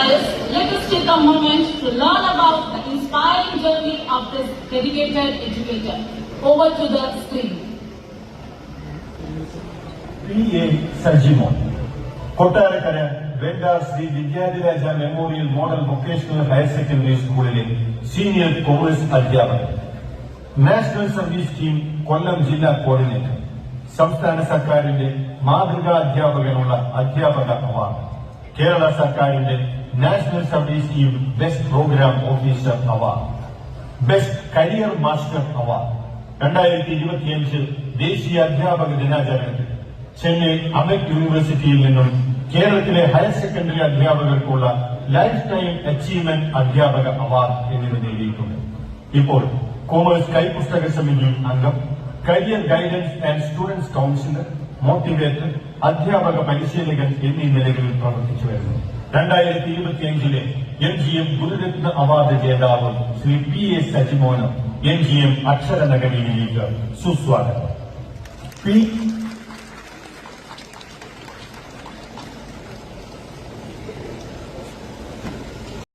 Let us take a moment to learn about the inspiring journey of this dedicated educator. Over to the screen. P.A. Sajimon, Kottarakkara Vendar Shri Vidyadhiraja memorial model vocational higher secondary സ്കൂളിലെ senior commerce അധ്യാപകൻ, national service scheme കൊല്ലം ജില്ലാ coordinator, സംസ്ഥാന സർക്കാരിന്റെ മാതൃകാ അധ്യാപകനുള്ള അധ്യാപക award, Kerala സർക്കാരിന്റെ national service scheme best programme officer award, best career master award, 2025 ദേശീയ അധ്യാപക ദിനാചരണത്തിൽ ചെന്നൈ അമക് യൂണിവേഴ്സിറ്റിയിൽ നിന്നും കേരളത്തിലെ ഹയർ സെക്കൻഡറി അധ്യാപകർക്കുള്ള ലൈഫ് ടൈം അച്ചീവ്മെന്റ് അധ്യാപക അവാർഡ് എന്നിവ നേടിയിട്ടുണ്ട്. ഇപ്പോൾ കോമേഴ്സ് കൈപുസ്തക സമിതി അംഗം, career guidance and students counsellor, motivator, അധ്യാപക പരിശീലകൻ എന്നീ നിലകളിൽ പ്രവർത്തിച്ചു വരുന്നു. 2025 MGM ഗുരുരത്ന അവാർഡ് ജേതാവ് ശ്രീ P.A. സജിമോന് MGM അക്ഷര നഗരിയിലേക്ക് സുസ്വാഗതം.